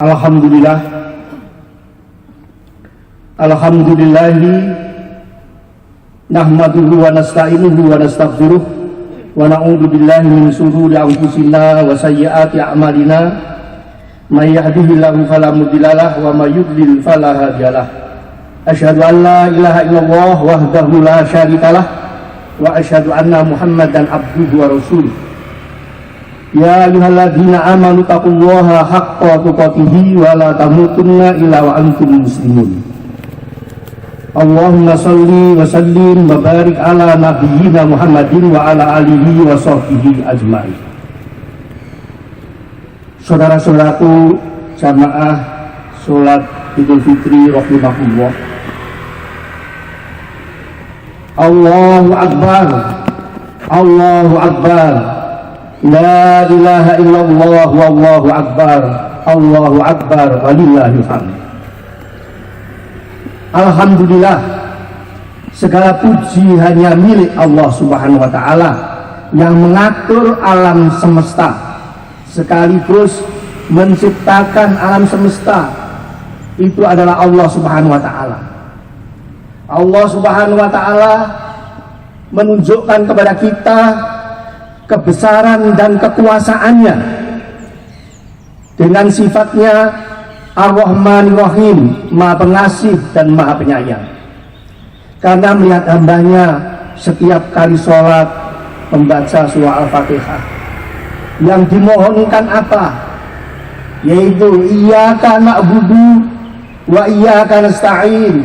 Alhamdulillah. Alhamdulillahi nahmaduhu wa nasta'inuhu wa nastaghfiruh wa na'udzu billahi min shururi anfusina wa sayyiati a'malina. May yahdihillahu fala mudhillalah wa may yudlil fala hadiyalah. Asyhadu an la ilaha illallah wahdahu la syarikalah wa asyhadu anna Muhammadan abduhu wa rasuluh. Ya ayyuhalladzina amanu taqullaha haqqa tuqatih wa la tamutunna illa wa antum muslimun. Allahumma shalli wa sallim wa barik ala nabiyyina Muhammadin wa ala alihi wa sahbihi ajma'in. Saudara-saudaraku jamaah salat Idul Fitri rahimahullah. Allahu akbar. Allahu akbar. La ilaha illallah wallahu akbar. Allahu akbar walillahil hamd. Alhamdulillah, segala puji hanya milik Allah Subhanahu wa ta'ala yang mengatur alam semesta sekaligus menciptakan alam semesta. Itu adalah Allah Subhanahu wa ta'ala. Allah Subhanahu wa ta'ala menunjukkan kepada kita kebesaran dan kekuasaannya dengan sifatnya Ar-Rahmanir Rahim, Maha Pengasih dan Maha Penyayang. Karena melihat hambanya setiap kali sholat membaca surah Al-Fatihah, yang dimohonkan apa? Yaitu iyyaka na'budu wa iyyaka nasta'in.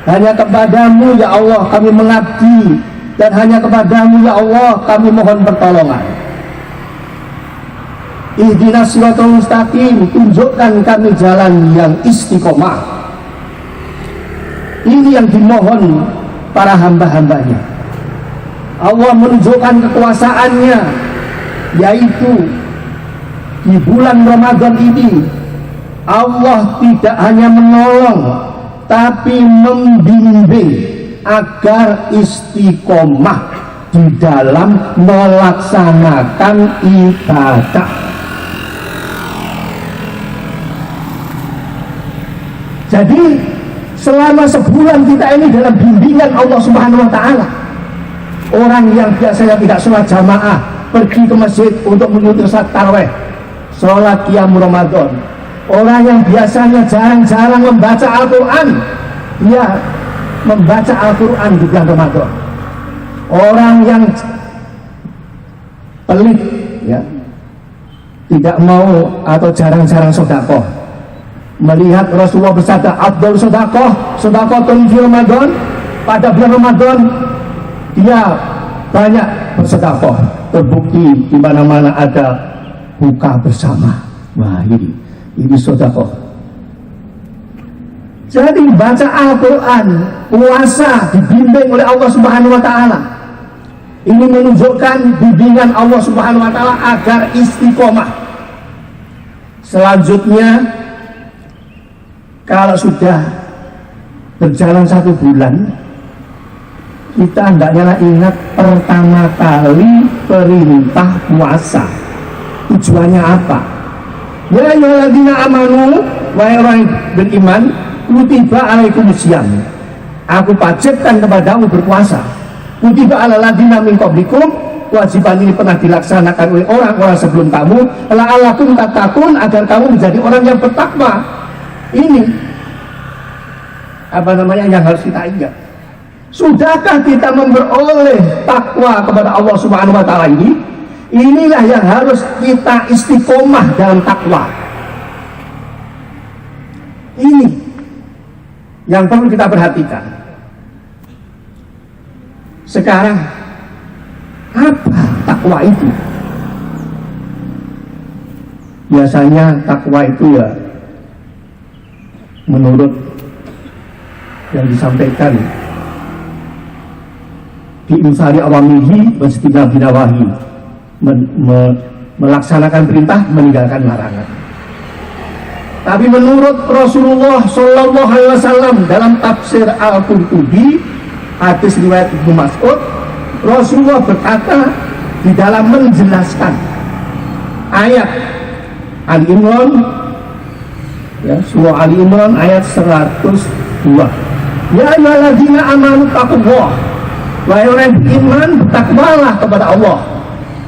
Hanya kepadamu ya Allah kami mengabdi, dan hanya kepadamu ya Allah kami mohon pertolongan. Ihdinas siratal mustaqim, tunjukkan kami jalan yang istiqomah. Ini yang dimohon para hamba-hambanya. Allah menunjukkan kekuasaannya, yaitu di bulan Ramadan ini Allah tidak hanya menolong tapi membimbing agar istiqomah di dalam melaksanakan ibadah. Jadi selama sebulan kita ini dalam bimbingan Allah Subhanahu wa ta'ala. Orang yang biasanya tidak sholat jamaah pergi ke masjid untuk mengikuti salat tarawih, sholat qiyam Ramadan. Orang yang biasanya jarang-jarang membaca Al-Quran, dia membaca Al-Quran di bulan Ramadan. Orang yang pelit, ya, tidak mau atau jarang-jarang sedekah, melihat Rasulullah bersabda afdal sedekah di Ramadan, pada bulan Ramadan dia banyak bersedekah. Terbukti di mana-mana ada buka bersama. Wah, ini sedekah. Jadi baca Al-Quran, puasa dibimbing oleh Allah Subhanahu wa ta'ala. Ini menunjukkan bimbingan Allah Subhanahu wa ta'ala agar istiqomah. Selanjutnya, kalau sudah berjalan 1 bulan, kita hendaknya ingat pertama kali perintah puasa. Tujuannya apa? Ya ayyuhalladzina amanu, wahai orang beriman, kutiba alaikumusiyam, aku wajibkan kepadamu berpuasa. Kutiba alal ladzina min qablikum, kewajiban ini pernah dilaksanakan oleh orang-orang sebelum kamu, la'allakum tattaqun, agar kamu menjadi orang yang bertakwa. Ini yang harus kita ingat. Sudahkah kita memperoleh takwa kepada Allah Subhanahu wa ta'ala ini? Inilah yang harus kita istiqomah dalam takwa. Ini yang perlu kita perhatikan. Sekarang apa takwa itu? Biasanya takwa itu ya menurut yang disampaikan di insari awamihi wastina binawahi, melaksanakan perintah, meninggalkan larangan. Tapi menurut Rasulullah Shallallahu Alaihi Wasallam dalam tafsir Al-Qurtubi, hadis riwayat Ibnu Mas'ud, Rasulullah berkata di dalam menjelaskan ayat Al-Imran Ya, surah Ali Imran ayat 102. Ya ayyuhalladzina amanu taqullah. Wahai orang yang beriman, bertakwalah kepada Allah.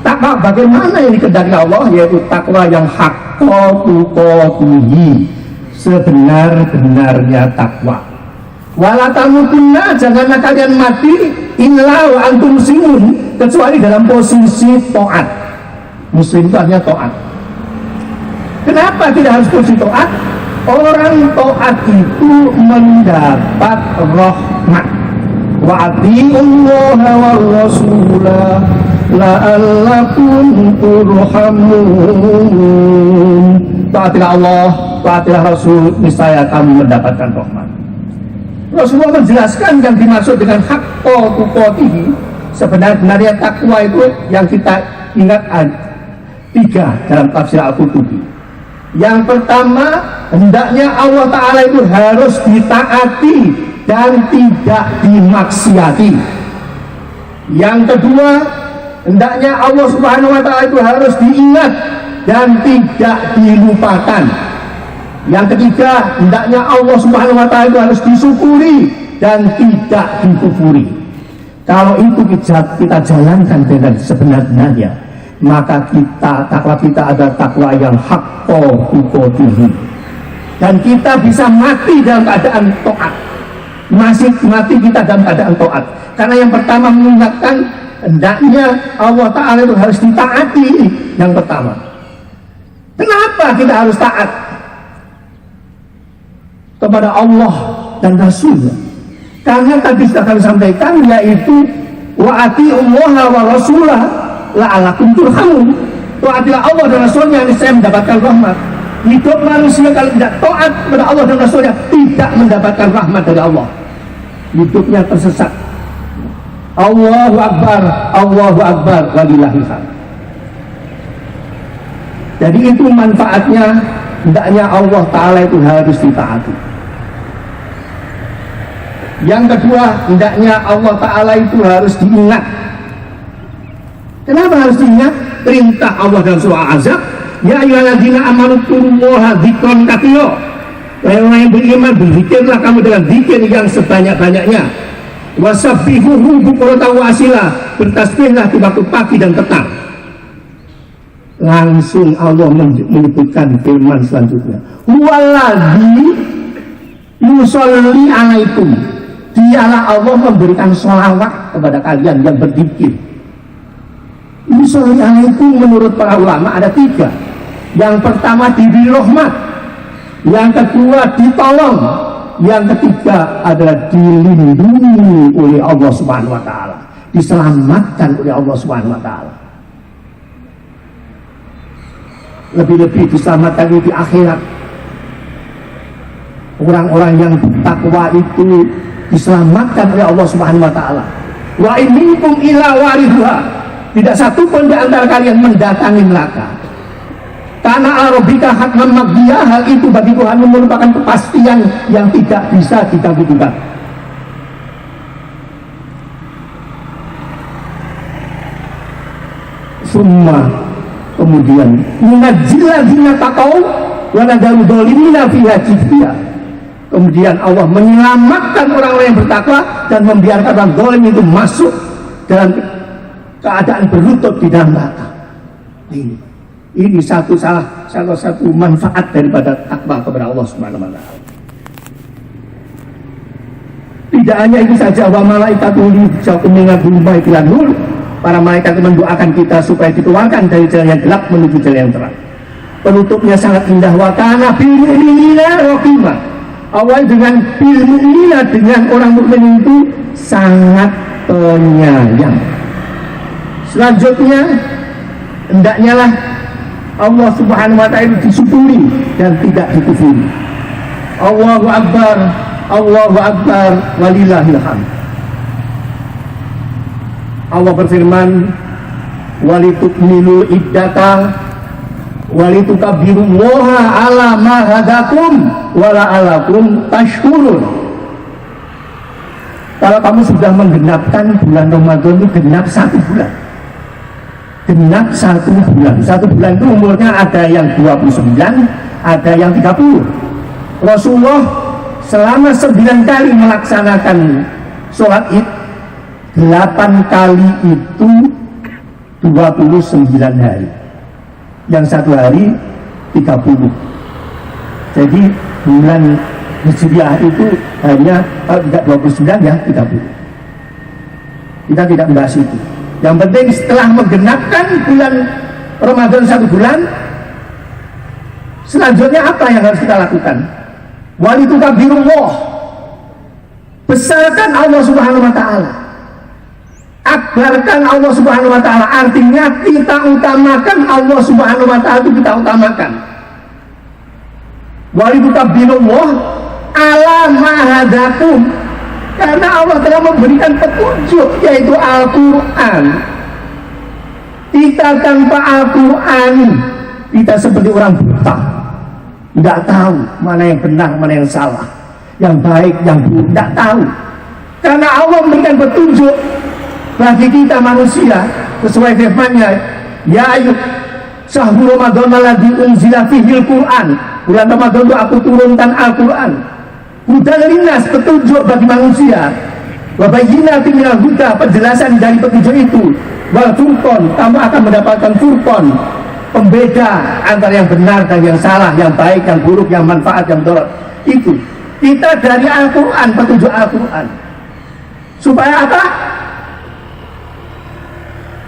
Takwa bagaimana yang dikehendaki Allah, yaitu takwa yang haqqa tuqatihi, sebenar-benarnya takwa. Wala tamutunna, janganlah kalian mati illa wa antum muslimun, kecuali dalam posisi taat. Muslim itu artinya taat. Kenapa tidak harus posisi taat? Orang taat itu mendapat rahmat. Wa atiullaha war rasulah la'allakum turhamun. Taatilah Allah, taatilah Rasul, niscaya kamu mendapatkan rahmat. Rasulullah menjelaskan yang dimaksud dengan haqqa tuqatihi, sebenarnya takwa itu yang kita ingat tiga dalam tafsir Al-Qurtubi. Yang pertama, hendaknya Allah Ta'ala itu harus ditaati dan tidak dimaksiati. Yang kedua, hendaknya Allah Subhanahu wa Ta'ala itu harus diingat dan tidak dilupakan. Yang ketiga, hendaknya Allah Subhanahu wa Ta'ala itu harus disyukuri dan tidak dikufuri. Kalau itu kita jalankan dengan sebenarnya, maka takwa kita adalah takwa yang haqqa tuqatihi, dan kita bisa mati dalam keadaan taat. Mati kita dalam keadaan taat, karena yang pertama mengingatkan hendaknya Allah Ta'ala itu harus ditaati. Yang pertama, kenapa kita harus taat kepada Allah dan Rasulnya? Karena tadi sudah kami sampaikan, yaitu wa atiullaha wa rasulah la'allakum turhamun. Taatilah Allah dan Rasulnya, niscaya mendapatkan rahmat. Hidup manusia kalau tidak taat kepada Allah dan Rasulnya, tidak mendapatkan rahmat dari Allah. Hidupnya tersesat. Allahu Akbar, Allahu Akbar, walillahil hamd. Jadi itu manfaatnya, hendaknya Allah Ta'ala itu harus ditaati. Yang kedua, hendaknya Allah Ta'ala itu harus diingat. Kenapa harus diingat? Perintah Allah dalam surah Azab, ya ayyuhalladzina amanu dzkurullaha dzikran katsira. Wahai orang yang beriman, berzikirlah kamu dengan zikir yang sebanyak-banyaknya. Wasabbihuhu bukratan wa asila, bertasbihlah di waktu pagi dan petang. Langsung Allah menyebutkan firman selanjutnya, huwaladzi yusolli alaikum. Dialah Allah memberikan sholawat kepada kalian yang berzikir. Yusolli alaikum menurut para ulama ada tiga. Yang pertama diberi rahmat, yang kedua ditolong, yang ketiga adalah dilindungi oleh Allah Subhanahu wa Ta'ala, diselamatkan oleh Allah Subhanahu wa Ta'ala. Lebih-lebih diselamatkan di akhirat. Orang-orang yang bertakwa itu diselamatkan oleh Allah Subhanahu wa Ta'ala. Wa in minkum illa waridha, tidak satu pun di antara kalian mendatangi neraka. Karena arabika hatman magdiyah, hal itu bagi Tuhan merupakan kepastian yang tidak bisa diganggu-gugat. Summa, kemudian munajjiladzina taqaw wa nadaru dhalimina fiha jithiya. Kemudian Allah menyelamatkan orang-orang yang bertakwa dan membiarkan orang zalim itu masuk dalam keadaan berlutut di dalam neraka. Ini salah satu manfaat daripada takwa kepada Allah Subhanahu wa Ta'ala. Tidak hanya itu saja, wa malaikatul nur, para malaikat mendoakan kita supaya dikeluarkan dari jalan yang gelap menuju jalan yang terang. Penutupnya sangat indah, wa kana bil mu'minina rahimah. Awal dengan bil mu'minina, dengan orang mukmin itu sangat penyayang. Selanjutnya, hendaknya lah Allah Subhanahu wa Ta'ala disyukuri dan tidak dikufuri. Allahu Akbar, Allahu Akbar, walillahil hamd. Allah berfirman, walitukmilu iddata walitukabbirullaha ala ma hadakum wala'alakum tashkurun. Kalau kamu sudah menggenapkan bulan Ramadan itu genap 1 bulan. Genap 1 bulan. 1 bulan itu umurnya ada yang 29, ada yang 30. Rasulullah selama 9 kali melaksanakan sholat id, 8 kali itu 29 hari, yang 1 hari 30. Jadi bulan Hijriah itu hanya tidak 29 ya 30. Kita tidak membahas itu. Yang penting setelah menggenapkan bulan Ramadan 1 bulan, selanjutnya apa yang harus kita lakukan? Walitukabbirullah, besarkan Allah Subhanahu wa ta'ala, akbarkan Allah Subhanahu wa ta'ala. Artinya kita utamakan Allah Subhanahu wa ta'ala, itu kita utamakan. Walitukabbirullah ala ma hadakum, karena Allah telah memberikan petunjuk, yaitu Al-Quran. Kita tanpa Al-Quran, kita seperti orang buta, tidak tahu mana yang benar, mana yang salah, yang baik, yang buruk, tidak tahu. Karena Allah memberikan petunjuk bagi kita manusia sesuai firman-Nya, ya ayuh syahrul Ramadan alladzi unzila fihil Quran, bulan Ramadan itu aku turunkan Al-Quran, hudan linnas, petunjuk bagi manusia, wa bayyinatin minal huda, penjelasan dari petunjuk itu, wal furqan, kamu akan mendapatkan furqan, pembeda antara yang benar dan yang salah, yang baik, yang buruk, yang manfaat, yang mudarat. Itu kita dari Al-Quran, petunjuk Al-Quran. Supaya apa?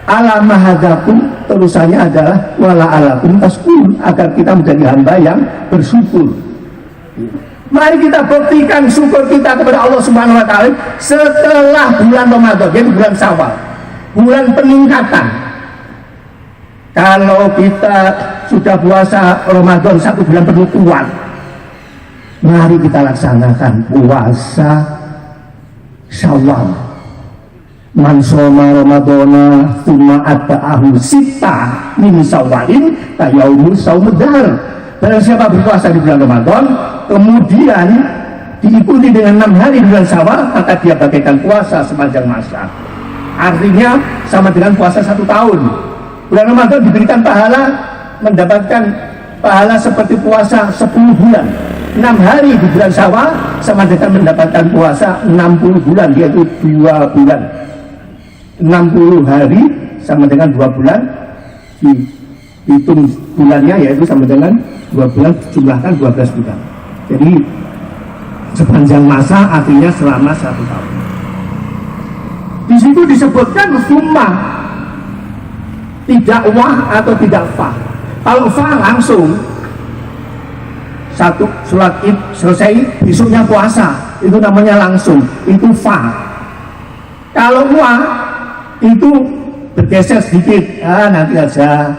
Alamahadakum, terusannya adalah wala alakum taskur, agar kita menjadi hamba yang bersyukur. Mari kita buktikan syukur kita kepada Allah Subhanahu wa ta'ala setelah bulan Ramadan, yaitu bulan Syawal, bulan peningkatan. Kalau kita sudah puasa Ramadan 1 bulan penuh kuat, mari kita laksanakan puasa Syawal. Man shoma Ramadana tsumma atba'ahu sitta min Syawalin kayaumul saumudar. Barang siapa berpuasa di bulan Ramadan kemudian diikuti dengan 6 hari di bulan Syawal, maka dia bagaikan puasa sepanjang masa. Artinya sama dengan puasa 1 tahun. Bulan Ramadan diberikan pahala, mendapatkan pahala seperti puasa 10 bulan. 6 hari di bulan Syawal sama dengan mendapatkan puasa 60 bulan, yaitu 2 bulan. 60 hari sama dengan 2 bulan, dihitung bulannya yaitu sama dengan 2 bulan, jumlahkan 12 bulan. Jadi sepanjang masa artinya selama 1 tahun. Di situ disebutkan summa, tidak wah atau tidak fa. Kalau fa langsung satu sholat id selesai besoknya puasa, itu namanya langsung, itu fa. Kalau wah itu bergeser sedikit, nanti aja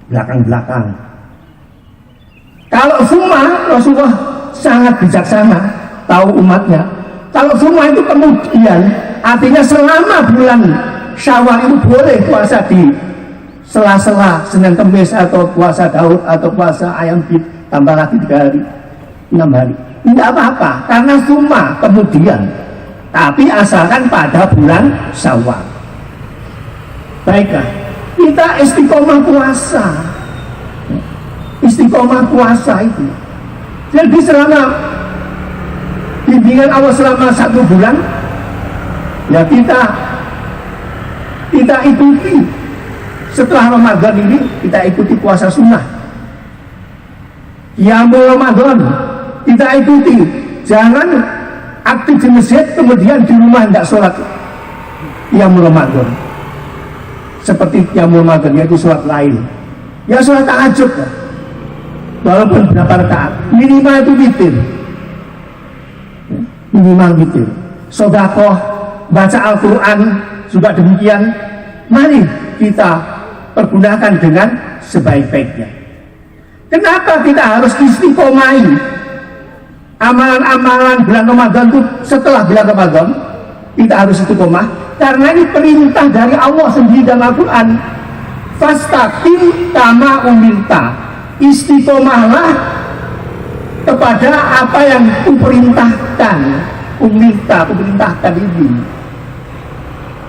belakang-belakang. Kalau summa, Rasulullah sangat bijaksana, tahu umatnya. Kalau summa itu kemudian, artinya selama bulan Syawal itu boleh puasa di sela-sela Senin Kemis, atau puasa Daud, atau puasa ayam bid, tambah lagi 3 hari, 6 hari. Tidak apa-apa, karena summa kemudian, tapi asalkan pada bulan Syawal. Baiklah, kita istiqomah puasa. Istiqomah puasa itu. Jadi selama bimbingan Allah selama 1 bulan, ya kita ikuti. Setelah Ramadan ini kita ikuti puasa sunnah. Qiyamul Ramadan kita ikuti. Jangan aktif di masjid kemudian di rumah tidak sholat Qiyamul Ramadan. Seperti Qiyamul Ramadan, yaitu sholat lain. Ya sholat tahajud, walaupun berapa rakaat, minimal itu witir. Minimal witir. Sedekah, baca Al-Quran juga demikian. Mari kita pergunakan dengan sebaik-baiknya. Kenapa kita harus istiqomahi amalan-amalan bulan Ramadan itu? Setelah bulan Ramadan kita harus istiqomah, karena ini perintah dari Allah sendiri dalam Al-Quran. Fastaqim kama umirta, istiqomahlah kepada apa yang kuperintahkan. Kuperintahkan ini.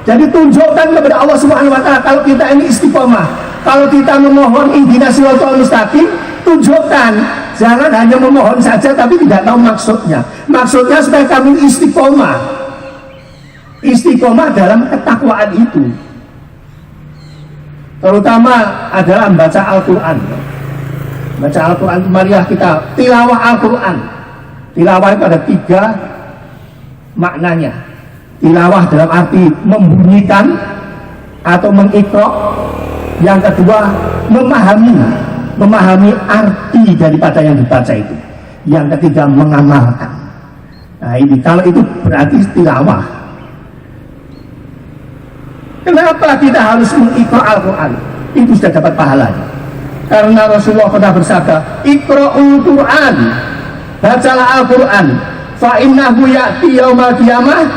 Jadi tunjukkan kepada Allah Subhanahu wa ta'ala kalau kita ini istiqomah. Kalau kita memohon ihdinas siratal mustaqim, tunjukkan Jangan hanya memohon saja tapi tidak tahu maksudnya. Maksudnya supaya kami istiqomah. Istiqomah dalam ketakwaan itu. Terutama adalah membaca Al-Quran. Baca Al-Quran, marilah kita tilawah Al-Quran. Tilawah itu ada 3 maknanya. Tilawah dalam arti membunyikan atau mengikra. Yang kedua, memahami arti daripada yang dibaca itu. Yang ketiga, mengamalkan. Nah ini, kalau itu berarti tilawah. Kenapa kita harus mengikra Al-Quran? Itu sudah dapat pahalanya. Karena Rasulullah pernah bersabda, Iqra'ul Quran, bacalah Al-Quran, fa innahu ya'ti yaumal qiyamah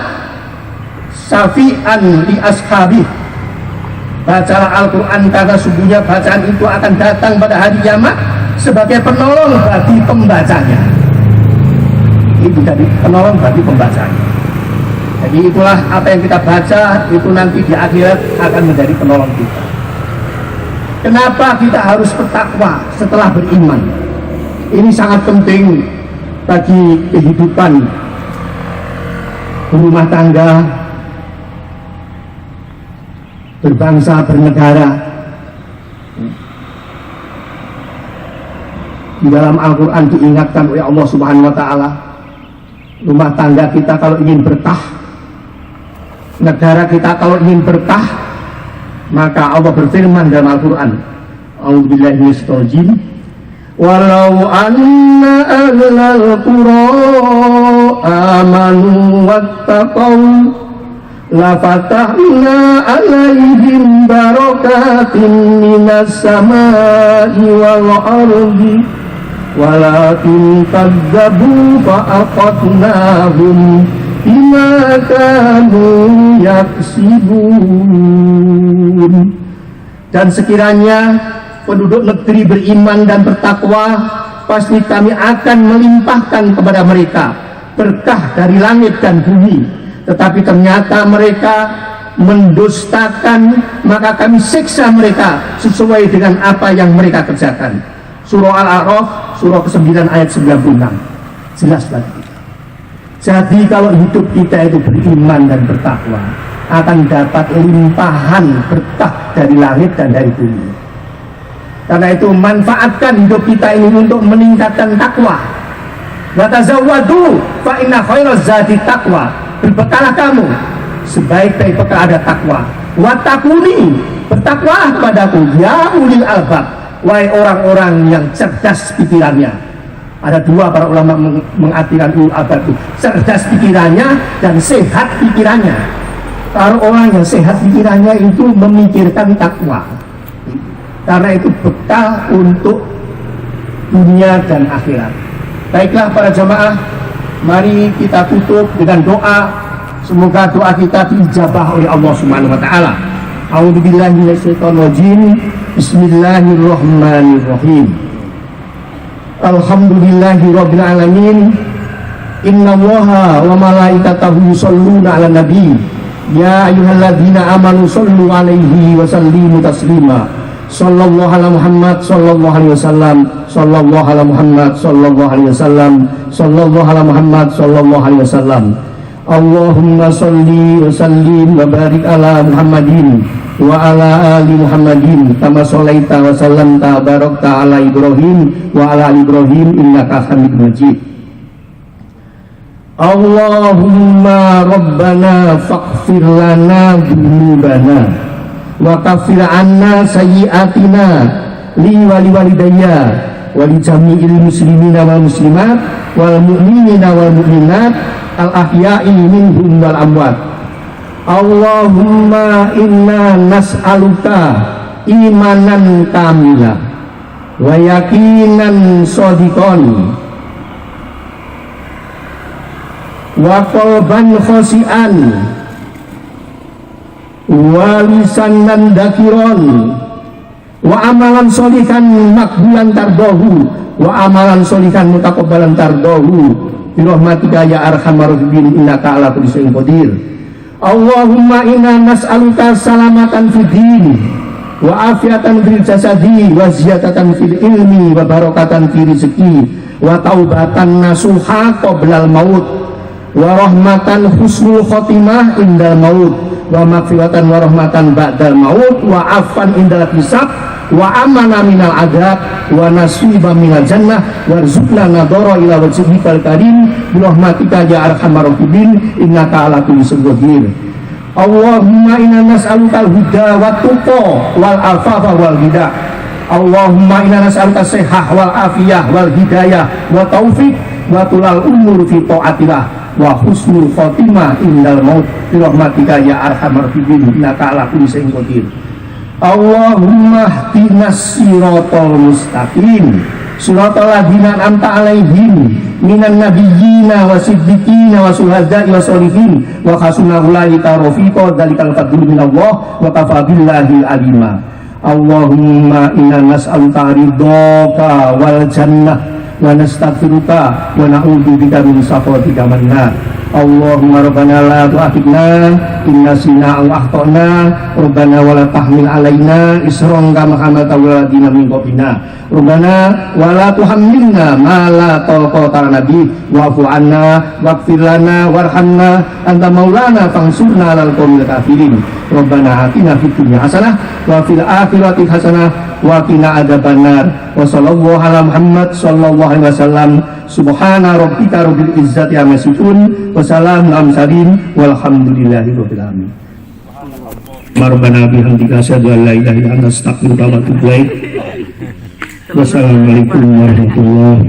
syafi'an li ashabih. Bacalah Al-Quran karena sungguhnya bacaan itu akan datang pada hari kiamat sebagai penolong bagi pembacanya. Itu jadi penolong bagi pembacanya. Jadi itulah apa yang kita baca itu nanti di akhirat akan menjadi penolong kita. Kenapa kita harus bertakwa setelah beriman? Ini sangat penting bagi kehidupan rumah tangga, berbangsa, bernegara. Di dalam Al-Quran diingatkan oleh Allah Subhanahu wa Ta'ala, rumah tangga kita kalau ingin berkah, negara kita kalau ingin berkah, maka Allah berfirman dalam Al-Quran, A'udzubillahi minasyaitonir rajim, walau anna ahlal qura amanu wattaqau la fatahna alaihim barakatin minas samai wal ardi walakin kadzabu fa aqadnahum bima kanu yaksibun. Dan sekiranya penduduk negeri beriman dan bertakwa, pasti kami akan melimpahkan kepada mereka berkah dari langit dan bumi. Tetapi ternyata mereka mendustakan, maka kami siksa mereka sesuai dengan apa yang mereka kerjakan. Surah Al-A'raf, surah ke-9 ayat 96. Jelas lagi. Jadi kalau hidup kita itu beriman dan bertakwa, akan dapat limpahan berkah dari langit dan dari bumi. Karena itu manfaatkan hidup kita ini untuk meningkatkan takwa. Wa tazawwadu fa inna khairaz zadi taqwa. Berbekalah kamu, sebaik-baik bekal ada takwa. Wattaquni, bertakwalah kepadaku ya ulil albab, wahai orang-orang yang cerdas pikirannya. Ada 2 para ulama mengartikan ulul albab itu, cerdas pikirannya dan sehat pikirannya. Kalau orang yang sehat pikirannya itu memikirkan takwa, karena itu bekal untuk dunia dan akhirat. Baiklah para jamaah, mari kita tutup dengan doa. Semoga doa kita diijabah oleh Allah Subhanahu wa Ta'ala. A'udzubillahi minasyaitonir rajim. Bismillahirrahmanirrahim. Alhamdulillahirabbil alamin. Innallaha wa malaikatahu yusholluna 'alan nabi. Ya ayyuhalladzina amanu shollu 'alaihi wa sallimu taslima. Sallallahu ala Muhammad sallallahu alaihi wasallam, sallallahu ala Muhammad sallallahu alaihi wasallam, sallallahu ala Muhammad sallallahu alaihi wasallam. Allahumma sholli wa sallim wa barik ala Muhammadin wa ala ali Muhammadin kama shallaita wa sallamta barakta ala Ibrahim wa ala ali Ibrahim innaka Hamidum Majid. Allahumma rabbana faghfir lana dzunubana wa kafir anna sayyi'atina li wa li walidayya wa li jami'il muslimina wal muslimat wal mu'minina wal mu'minat al ahya'i minhum wal amwat. Allahumma inna nas'aluka imanan kamila wa yaqinan shadiqan wa qalban khashi'an wa lisanan dakiron wa amalan solihan makbulan tardohu wa amalan solihan mutakabbalan tardohu birahmatika ya arhamar rahimin innaka ala kulli syai'in qadir. Allahumma inna nas'aluka salamatan fid din wa afiatan fil jasadi wa ziyadatan fil ilmi wa barakatan fil rizqi wa taubatan nasuha qoblal maut wa rahmatan husnul khotimah indal maut wa maghfiratan wa rahmatan ba'dal maut wa afan indal hisab wa amana minal adab wa nasiba minal jannah warzuqna nadhara ila wajhikal karim bi rahmatika ya arhamar rahimin innaka ala kulli syai'in qadir. Allahumma inna nas'aluka al-huda wa tuqa wal afafa wal ghina. Allahumma inna nas'aluka sihah wal afiyah wal hidayah wa taufiq wa tulal umur fi ta'atillah wa husnul khotimah indal maut bi rahmatika ya arhamar rahimin innaka ala kulli syai'in qadir. Allahumma ihdinas siratal mustaqim siratal ladzina an'amta 'alaihim minan nabiyyina wasiddiqina wasuhada'i wasolihin wa hasuna ulaika rafiqa dzalikal fadlu minallah wa kafa billahi alima. Allahumma inna nas'aluka ridhaka wal jannah wa nastaghfiruka wa na'udzu bika min sakhatika wan nar. Allahumma rabbana la tu'akhidna in nasina aw akhtana rabbana wa la tahmil alaina isran kama hamaltahu 'alal ladzina min qablina rabbana wa la tuhammilna ma la taqata lana bihi wa'fu 'anna waghfir lana warhamna anta maulana fansurna 'alal qaumil kafirin rabbana atina fid dunya hasanah wa fil akhirati hasanah wa qina adzabannar wa sallallahu ala Muhammad sallallahu alaihi wasallam subhana rabbika rabbil izzati amma yasifun wa salamun alal mursalin walhamdulillahi rabbil alamin. Rabbana bihamdika asyhadu an la ilaha illa anta astaghfiruka wa atubu ilaik. Wassalamualaikum warahmatullahi